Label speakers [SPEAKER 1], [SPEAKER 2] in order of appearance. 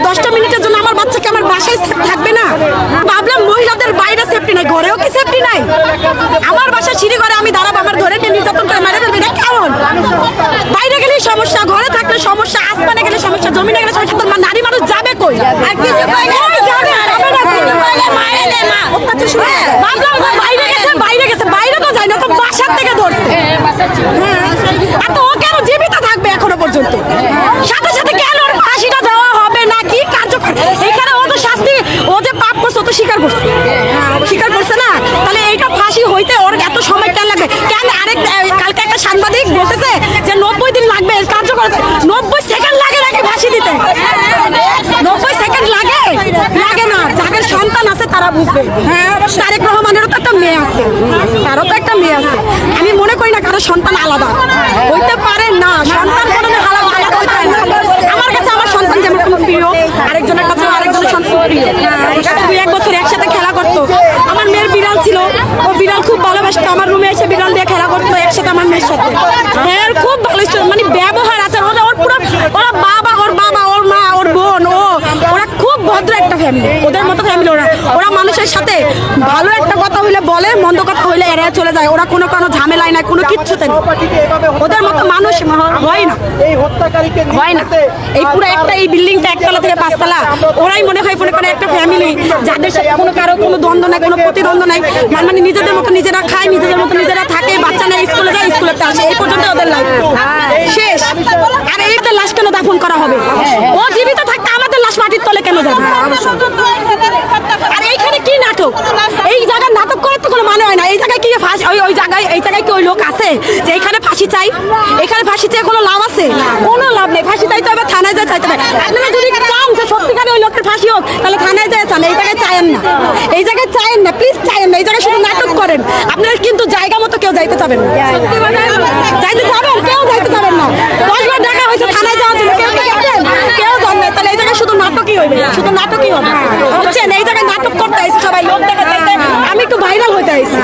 [SPEAKER 1] 10টা মিনিটের জন্য আমার বাচ্চাকে আমার বাসায় থাকবে না? ভাবলাম মহিলাদের বাইরে সেফটি নাই, ঘরেও কি সেফটি নাই? আমার বাসা সিঁড়ি ঘরে আমি দাঁড়াবো, আমার ধরে নিয়ে নির্যাতন করে মেরে ফেলবে, এটা কেমন? বাইরে গেলেই সমস্যা, ঘরে থাকলে সমস্যা, আসমানে গেলে সমস্যা, জমিনে গেলে সমস্যা। তো নারী মানুষ যাবে কই? আর কিছু বাইরে গেছে, বাইরে তো যায় না, তো বাসার থেকে ধরছে। আর তো ও কেন জীবিত থাকবে এখনো পর্যন্ত? সাথে সাথে কেন ওর ফাঁসিটা দেওয়া হবে না? কি কার্যকর এখানে? ও তো শাস্তি, ও যে পাপ করছে ও তো স্বীকার করছে, স্বীকার করছে না? তাহলে এইটা ফাঁসি হইতে ওর এত সময় কেন লাগবে? কেন কালকে একটা সাংবাদিক বলতেছে যে 90 দিন লাগবে কার্যকর। 90 সেকেন্ড লাগে নাকি ফাঁসি দিতে? 90 সেকেন্ড লাগে? লাগে না। যাদের সন্তান আছে তারা বুঝবে। তারেক রহমানেরও তো একটা মেয়ে আছে, তারও তো একটা মেয়ে আছে। আমি মনে করি না কারো সন্তান আলাদা হইতে পারে না। সন্তান কোনোদিন আলাদা হইতে পারে না। আমার কাছে আমার সন্তান যেমন কোনো প্রিয়, আরেকজনের কাছে আরেকজনের সন্তান প্রিয়। 2-1 বছর একসাথে খেলা করতো। আমার মেয়ের বিড়াল ছিল, ও বিড়াল খুব ভালোবাসতো। আমার রুমে এসে বিড়াল দিয়ে খেলা করতো একসাথে আমার মেয়ের সাথে। হ্যাঁ, খুব ভালো, মানে ব্যবহার আছে ওর পুরো। ওরা বাবা, ওর মা, ওর বোন, ওরা খুব ভদ্র একটা ফ্যামিলি, ওদের মতো ফ্যামিলি। ওরা মানুষের সাথে ভালো একটা কথা হইলে বলে, মন্দ কথা হইলে এড়িয়ে চলে যায়। ওরা কোনো ঝামেলায় নাই, কোনো কিচ্ছুতে নেই। ওদের মতো মানুষ হয় না, হয় না। এই পুরো একটা এই বিল্ডিংটা 1 তলা থেকে 5 তলা, ওরাই মনে হয় কোনো একটা ফ্যামিলি, যাদের সাথে কারো কোনো দ্বন্দ্ব নাই, কোনো প্রতিদ্বন্দ্ব নাই। মানে নিজেদের মতো নিজেরা খায়, নিজেদের মতো নিজেরা থাকে। বাচ্চা নেই, স্কুলে যায়, স্কুলে আসে, এই পর্যন্ত ওদের লাইফ শেষ। আর এইদের লাশ কেন দাফন করা হবে? ও জীবিত থাকতে আমাদের লাশ মাটির তলে কেন যাবে? আর এইখানে কি নাটক? এই জায়গায় নাটক করার তো কোনো মানে হয় না। এই জায়গায় কি ফাঁসি? ওই জায়গায়, এই জায়গায় কি ওই লোক আছে যে এইখানে ফাঁসি চাই? এখানে ফাঁসি চেয়ে কোনো লাভ আছে? কোনো লাভ নেই। ফাঁসি চাইতে হবে, থানায় যায় চাইতে হবে। আপনারা যদি চান যে সত্যিকারে ওই লোকের ফাঁসি হোক, তাহলে থানায় যায় চান। এই জায়গায় চায়েন না, এই জায়গায় চায়েন না, প্লিজ চায়েন না। এই জায়গায় শুধু নাটক করেন। আপনারা কিন্তু জায়গা মতো কেউ যাইতে চাবেন না। যাইতে যাবেন, কেউ যাইতে চাবেন না। 10 বার দেখা হয়েছে থানায় যাওয়ার জন্য, কেউ কি গেছেন? কেউ যান না। তাহলে এই জায়গায় শুধু নাটকই হইবে, শুধু নাটকই হবে। বুঝছেন? এই জায়গায় নাটক করতে আসছে সবাই, লোক দেখা যাইতে। আমি একটু ভাইরাল হইতে আসছি।